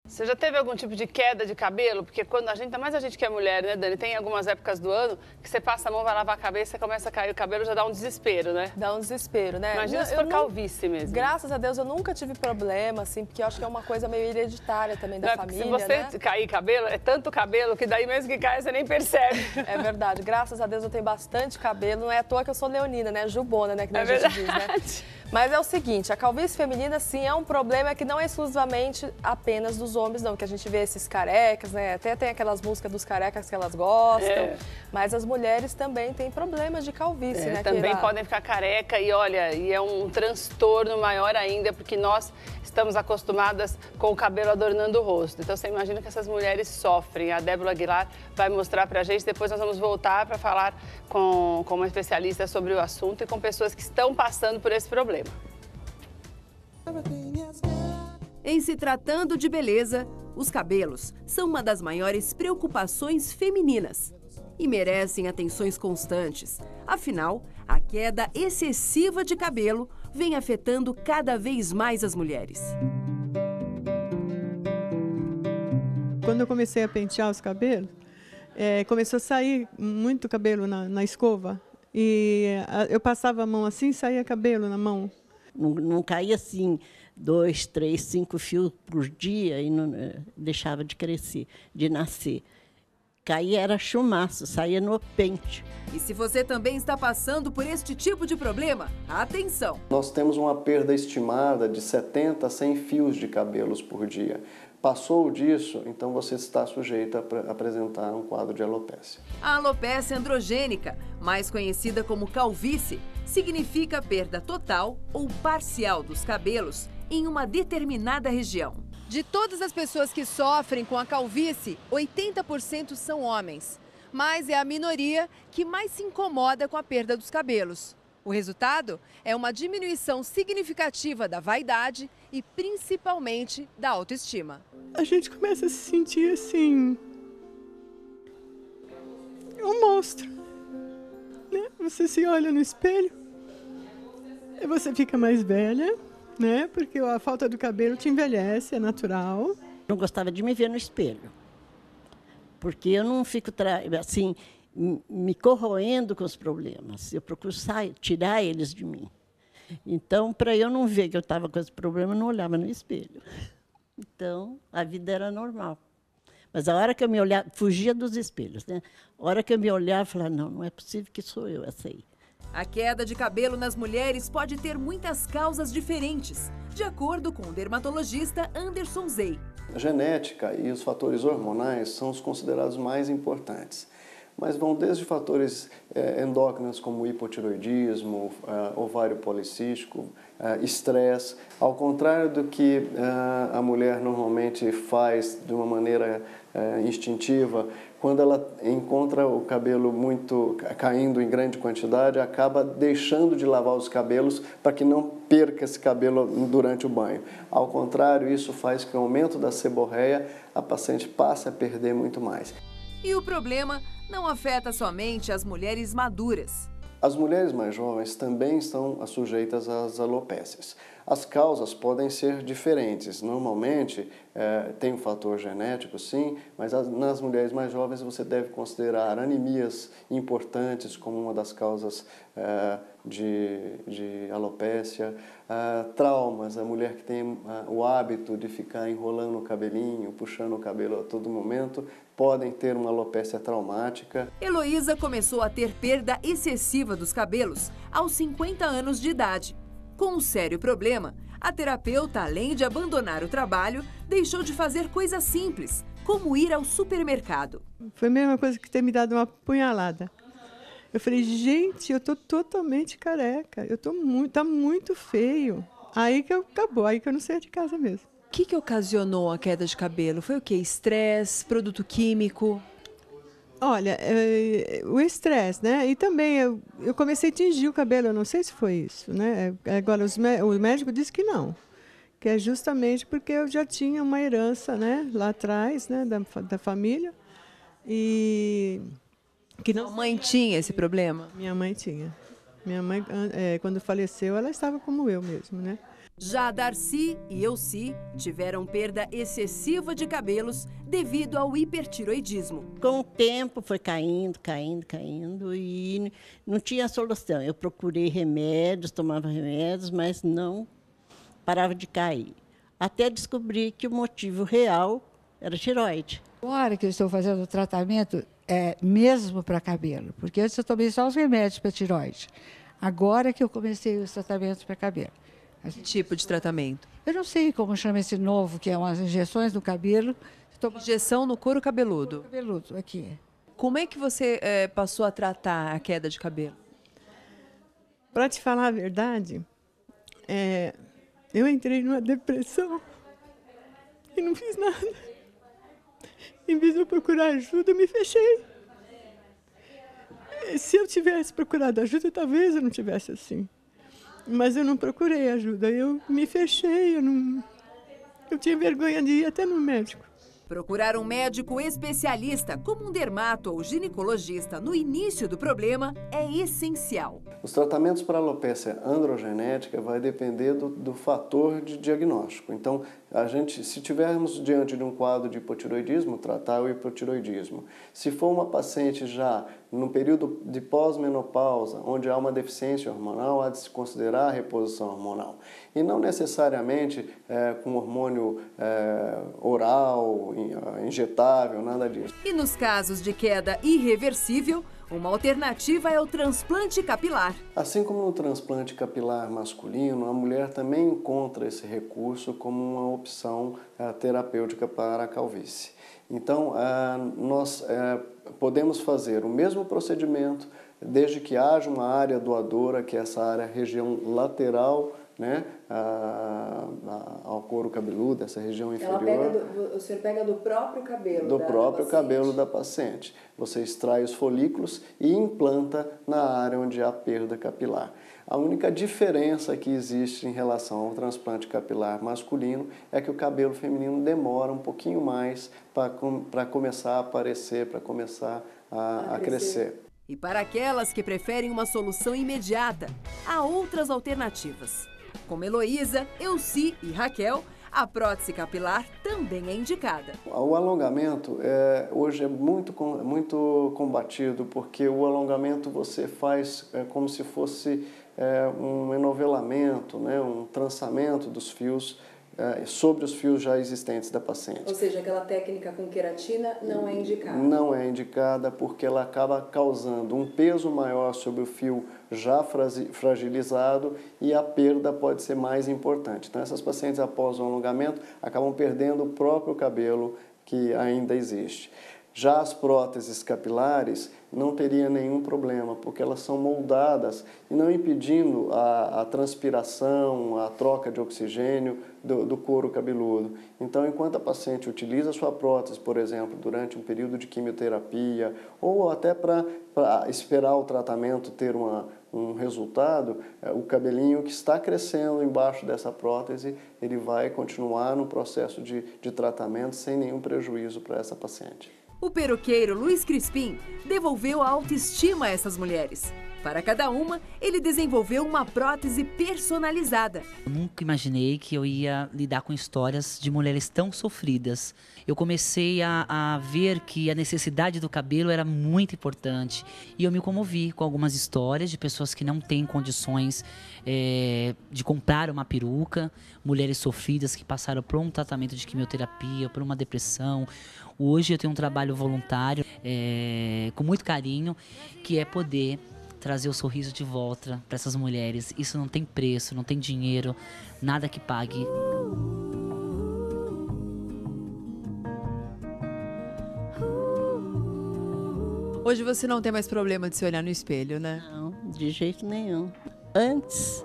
Você já teve algum tipo de queda de cabelo? Porque quando a gente, ainda mais a gente que é mulher, né, Dani? Tem algumas épocas do ano que você passa a mão, vai lavar a cabeça, começa a cair o cabelo, já dá um desespero, né? Dá um desespero, né? Imagina se for calvície mesmo. Graças a Deus eu nunca tive problema, assim, porque eu acho que é uma coisa meio hereditária também da família, se você cair cabelo, é tanto cabelo que daí mesmo que cai você nem percebe. É verdade. Graças a Deus eu tenho bastante cabelo. Não é à toa que eu sou leonina, né? Jubona, né? Que nem a gente diz, né? Mas é o seguinte, a calvície feminina, sim, é um problema que não é exclusivamente apenas dos homens, não. Que a gente vê esses carecas, né? Até tem aquelas músicas dos carecas que elas gostam. Mas as mulheres também têm problemas de calvície, né? Também podem ficar careca e, olha, e é um transtorno maior ainda, porque nós estamos acostumadas com o cabelo adornando o rosto. Então, você imagina que essas mulheres sofrem. A Débora Aguilar vai mostrar pra gente, depois nós vamos voltar para falar com uma especialista sobre o assunto e com pessoas que estão passando por esse problema. Em se tratando de beleza, os cabelos são uma das maiores preocupações femininas e merecem atenções constantes. Afinal, a queda excessiva de cabelo vem afetando cada vez mais as mulheres. Quando eu comecei a pentear os cabelos, começou a sair muito cabelo na escova. E eu passava a mão assim, saía cabelo na mão. Não caía assim 2, 3, 5 fios por dia e não deixava de crescer, de nascer. Caía era chumaço, saía no pente. E se você também está passando por este tipo de problema, atenção! Nós temos uma perda estimada de 70 a 100 fios de cabelos por dia. Passou disso, então você está sujeito a apresentar um quadro de alopécia. A alopécia androgênica, mais conhecida como calvície, significa perda total ou parcial dos cabelos em uma determinada região. De todas as pessoas que sofrem com a calvície, 80% são homens. Mas é a minoria que mais se incomoda com a perda dos cabelos. O resultado é uma diminuição significativa da vaidade e principalmente da autoestima. A gente começa a se sentir assim, um monstro, né? Você se olha no espelho e você fica mais velha, né? Porque a falta do cabelo te envelhece, é natural. Não gostava de me ver no espelho, porque eu não fico assim me corroendo com os problemas. Eu procuro tirar eles de mim. Então, para eu não ver que eu estava com esse problema, eu não olhava no espelho. Então, a vida era normal. Mas a hora que eu me olhava, fugia dos espelhos, né? A hora que eu me olhava, eu falava, não é possível que sou eu essa aí. A queda de cabelo nas mulheres pode ter muitas causas diferentes, de acordo com o dermatologista Anderson Zey. A genética e os fatores hormonais são os considerados mais importantes, mas vão desde fatores endócrinos como hipotiroidismo, ovário policístico, estresse, ao contrário do que a mulher normalmente faz de uma maneira instintiva. Quando ela encontra o cabelo muito caindo em grande quantidade, acaba deixando de lavar os cabelos para que não perca esse cabelo durante o banho. Ao contrário, isso faz que o aumento da seborreia, a paciente passe a perder muito mais. E o problema não afeta somente as mulheres maduras. As mulheres mais jovens também estão sujeitas às alopécias. As causas podem ser diferentes. Normalmente, tem um fator genético, sim, mas nas mulheres mais jovens você deve considerar anemias importantes como uma das causas de alopécia, traumas, a mulher que tem o hábito de ficar enrolando o cabelinho, puxando o cabelo a todo momento, podem ter uma alopécia traumática. Heloísa começou a ter perda excessiva dos cabelos aos 50 anos de idade. Com um sério problema, a terapeuta, além de abandonar o trabalho, deixou de fazer coisas simples, como ir ao supermercado. Foi a mesma coisa que ter me dado uma punhalada. Eu falei, gente, eu tô totalmente careca, tá muito feio. Aí que acabou, aí que eu não saí de casa mesmo. O que ocasionou a queda de cabelo? Foi o quê? Estresse, produto químico? Olha, o estresse, né? E também eu comecei a tingir o cabelo, eu não sei se foi isso, né? Agora, o médico disse que não, que é justamente porque eu já tinha uma herança, né? Lá atrás, né? Da família. E que não... Sua mãe tinha esse problema? Minha mãe tinha. Minha mãe, quando faleceu, ela estava como eu mesmo, né? Já Darcy e Elci tiveram perda excessiva de cabelos devido ao hipertiroidismo. Com o tempo foi caindo e não tinha solução. Eu procurei remédios, tomava remédios, mas não parava de cair. Até descobri que o motivo real era tireoide. Agora que eu estou fazendo o tratamento, mesmo para cabelo, porque antes eu tomei só os remédios para tireoide. Agora que eu comecei os tratamentos para cabelo. Que tipo de tratamento? Eu não sei como chama esse novo, que é umas injeções no cabelo. Injeção no couro cabeludo? Cabeludo, aqui. Como é que você passou a tratar a queda de cabelo? Para te falar a verdade, eu entrei numa depressão e não fiz nada. Em vez de eu procurar ajuda, eu me fechei. Se eu tivesse procurado ajuda, talvez eu não tivesse assim. Mas eu não procurei ajuda, eu me fechei, eu tinha vergonha de ir até no médico. Procurar um médico especialista, como um dermato ou ginecologista, no início do problema é essencial. Os tratamentos para alopecia androgenética vai depender do fator de diagnóstico. Então, se tivermos diante de um quadro de hipotiroidismo, tratar o hipotiroidismo. Se for uma paciente já no período de pós-menopausa, onde há uma deficiência hormonal, há de se considerar a reposição hormonal. E não necessariamente com hormônio oral, injetável, nada disso. E nos casos de queda irreversível, uma alternativa é o transplante capilar. Assim como no transplante capilar masculino, a mulher também encontra esse recurso como uma opção terapêutica para a calvície. Então, nós podemos fazer o mesmo procedimento, desde que haja uma área doadora, que é essa área, região lateral, né, ao couro cabeludo, essa região inferior. O senhor pega do próprio cabelo do próprio cabelo da paciente. Você extrai os folículos e implanta na área onde há perda capilar. A única diferença que existe em relação ao transplante capilar masculino é que o cabelo feminino demora um pouquinho mais para começar a aparecer, para começar a crescer. E para aquelas que preferem uma solução imediata, há outras alternativas. Como Heloísa, Elci e Raquel, a prótese capilar também é indicada. O alongamento hoje é muito combatido, porque o alongamento você faz como se fosse um enovelamento, né, um trançamento dos fios sobre os fios já existentes da paciente. Ou seja, aquela técnica com queratina não é indicada? Não é indicada porque ela acaba causando um peso maior sobre o fio já fragilizado e a perda pode ser mais importante. Então, essas pacientes, após o alongamento, acabam perdendo o próprio cabelo que ainda existe. Já as próteses capilares não teria nenhum problema, porque elas são moldadas e não impedindo a transpiração, a troca de oxigênio do couro cabeludo. Então, enquanto a paciente utiliza a sua prótese, por exemplo, durante um período de quimioterapia, ou até para esperar o tratamento ter um resultado, o cabelinho que está crescendo embaixo dessa prótese, ele vai continuar no processo de tratamento sem nenhum prejuízo para essa paciente. O peruqueiro Luiz Crispim devolveu a autoestima a essas mulheres. Para cada uma, ele desenvolveu uma prótese personalizada. Eu nunca imaginei que eu ia lidar com histórias de mulheres tão sofridas. Eu comecei a ver que a necessidade do cabelo era muito importante. E eu me comovi com algumas histórias de pessoas que não têm condições de comprar uma peruca, mulheres sofridas que passaram por um tratamento de quimioterapia, por uma depressão. Hoje eu tenho um trabalho voluntário, com muito carinho, que é poder trazer o sorriso de volta para essas mulheres. Isso não tem preço, não tem dinheiro, nada que pague. Hoje você não tem mais problema de se olhar no espelho, né? Não, de jeito nenhum. Antes,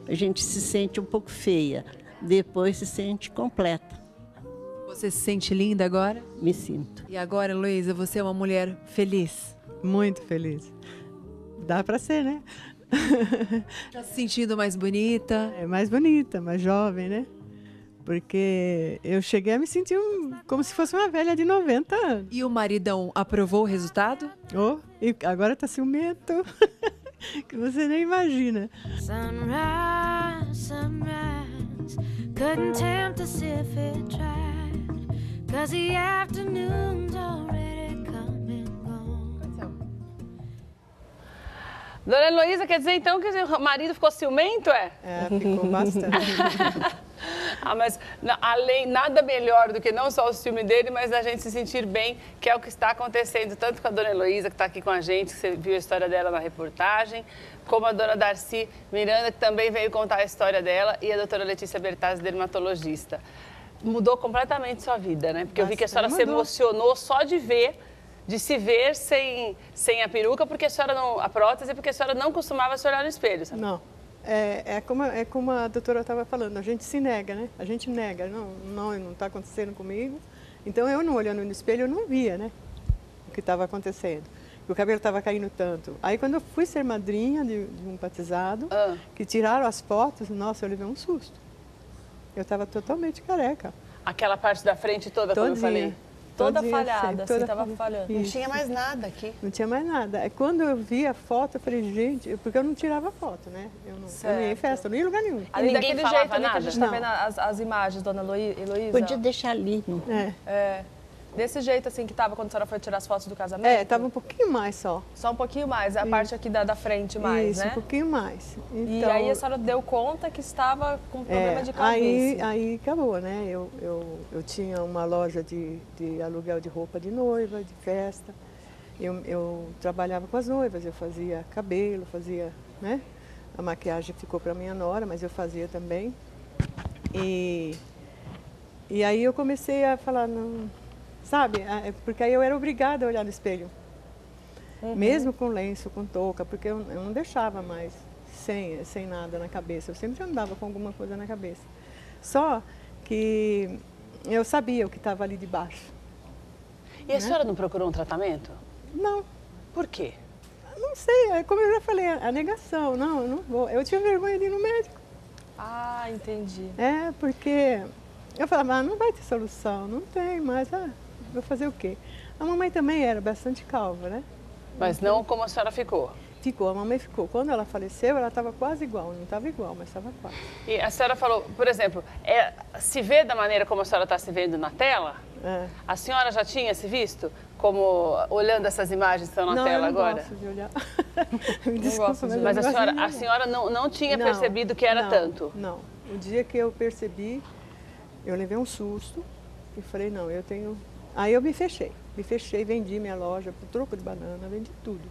a gente se sente um pouco feia, depois se sente completa. Você se sente linda agora? Me sinto. E agora, Heloísa, você é uma mulher feliz? Muito feliz. Dá para ser, né? Está se sentindo mais bonita? É mais bonita, mais jovem, né? Porque eu cheguei a me sentir como se fosse uma velha de 90 anos. E o maridão aprovou o resultado? Oh, e agora tá ciumento, que você nem imagina. Sunrise, sunrise. couldn't tempt us if it tried, 'cause the afternoon's already come and gone. Dona Heloísa, quer dizer então que o marido ficou ciumento, é? É, ficou bastante. Mas além, nada melhor do que não só o ciúme dele, mas a gente se sentir bem, que é o que está acontecendo, tanto com a Dona Heloísa, que está aqui com a gente, que você viu a história dela na reportagem, como a Dona Darcy Miranda, que também veio contar a história dela, e a Doutora Letícia Bertazzi, dermatologista. Mudou completamente sua vida, né? Porque eu vi que a senhora se emocionou só de ver, de se ver sem a peruca, porque a senhora não, a prótese, porque a senhora não costumava se olhar no espelho, sabe? Não. É como a doutora estava falando, a gente se nega, né? A gente nega, não está acontecendo comigo. Então, eu não olhando no espelho, eu não via, né? O que estava acontecendo. O cabelo estava caindo tanto. Aí, quando eu fui ser madrinha de um batizado, que tiraram as fotos, nossa, eu levei um susto. Eu estava totalmente careca. Aquela parte da frente toda, como eu falei? Toda falhada, assim, estava falhando. Não tinha mais nada aqui. Não tinha mais nada. Aí, quando eu vi a foto, eu falei, gente, porque eu não tirava foto, né? Eu não ia em festa, eu não ia em lugar nenhum. Ali daquele jeito ali que a gente está vendo as imagens, Dona Heloísa. Podia deixar ali. Não? Desse jeito, assim, que estava quando a senhora foi tirar as fotos do casamento? Estava um pouquinho mais só. Só um pouquinho mais, a parte aqui da frente mais, né? Isso, um pouquinho mais. Então, e aí a senhora deu conta que estava com problema de calvície. Aí acabou, né? Eu tinha uma loja de aluguel de roupa de noiva, de festa. Eu trabalhava com as noivas, eu fazia cabelo, fazia, né? A maquiagem ficou para minha nora, mas eu fazia também. E aí eu comecei a falar, não... Sabe? Porque aí eu era obrigada a olhar no espelho. Mesmo com lenço, com touca, porque eu não deixava mais sem nada na cabeça. Eu sempre andava com alguma coisa na cabeça. Só que eu sabia o que estava ali debaixo. E a senhora não procurou um tratamento? Não. Por quê? Não sei, como eu já falei, a negação. Não, eu não vou. Eu tinha vergonha de ir no médico. Ah, entendi. Porque eu falava, não vai ter solução, não tem, mas... vou fazer o quê? A mamãe também era bastante calva, né? Mas não como a senhora ficou? Ficou, a mamãe ficou. Quando ela faleceu, ela estava quase igual. Não estava igual, mas estava quase. E a senhora falou, por exemplo, se vê da maneira como a senhora está se vendo na tela? A senhora já tinha se visto? Como olhando essas imagens que estão na tela agora? Não, eu não gosto de olhar. Me desculpa, mas a senhora não tinha percebido que era tanto? Não. O dia que eu percebi, eu levei um susto e falei, não, eu tenho... Aí eu me fechei, vendi minha loja por troco de banana, vendi tudo.